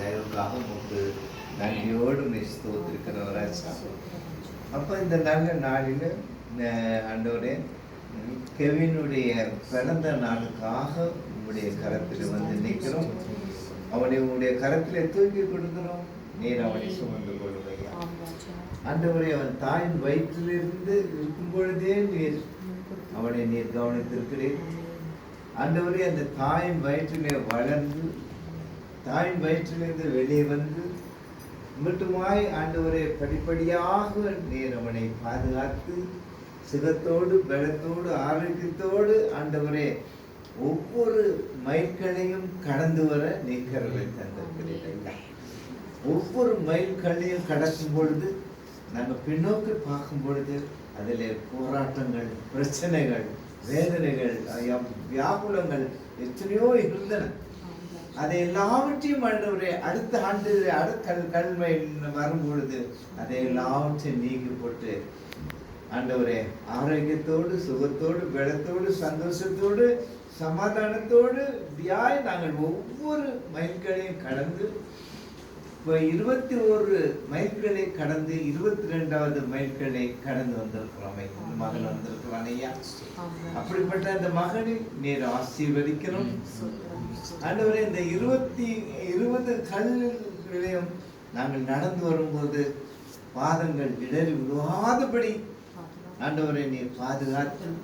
தயவுக்காக உமக்கு நன்றியோடு ஸ்தோத்திருக்கிறவராச்சா. அப்போ இந்த நல்ல நாளில் ஆண்டவரே கெவினுடைய பிறந்த நாளுக்காக உங்களுடைய கரத்தில் வந்து நிற்கிறோம். அவனை உங்களுடைய கரத்தில் தூக்கி கொடுக்கிறோம். நீர் அவனை சுமந்து கொள்ளுவையா. ஆண்டவரே அவன் தாயின் வயிற்றிலிருந்து இருக்கும் பொழுதே நீர் அவனை நீர் கவனித்திருக்கிறேன். ஆண்டவரே அந்த தாயின் வயிற்றிலே வளர்ந்து தாயின் வயிற்றிலிருந்து வெளியே வந்து மட்டுமாய் ஆண்டவரே படிப்படியாக நீர் அவனை பாதுகாத்து சுகத்தோடு பலத்தோடு ஆரோக்கியத்தோடு ஆண்டவரே ஒவ்வொரு மைல்களையும் கடந்து வர நீக்கிறவை தந்திருக்கிறீர்கள். ஒவ்வொரு மைல்களையும் கடக்கும் பொழுது நாங்கள் பின்னோக்கி பார்க்கும் பொழுது அதில் போராட்டங்கள், பிரச்சனைகள், வேதனைகள், வியாகுலங்கள் எத்தனையோ இருந்தன. அதை எல்லாவற்றையும் ஆண்டவரே அடுத்த ஆண்டு அடுத்த கல்மை வரும் பொழுது அதை எல்லாவற்றையும் நீக்கி போட்டு ஆண்டவரே ஆரோக்கியத்தோடு சுகத்தோடு பலத்தோடு சந்தோஷத்தோடு சமாதானத்தோடு இப்படியாய் நாங்கள் ஒவ்வொரு மைல்களையும் கடந்து 21 மைல்களை கடந்து 22வது மைல்களை கடந்து வந்திருக்கிறோம். மகன் வந்திருக்கிறான் ஐயா. அப்படிப்பட்ட அந்த மகனை நீர் ஆசீர்வதிக்கணும் ஆண்டவரே. இந்த 20 கல்லையும் நாங்கள் நடந்து வரும்போது பாதங்கள் இடறி விழுவாதபடி ஆண்டவரை நீர் பாதுகாத்து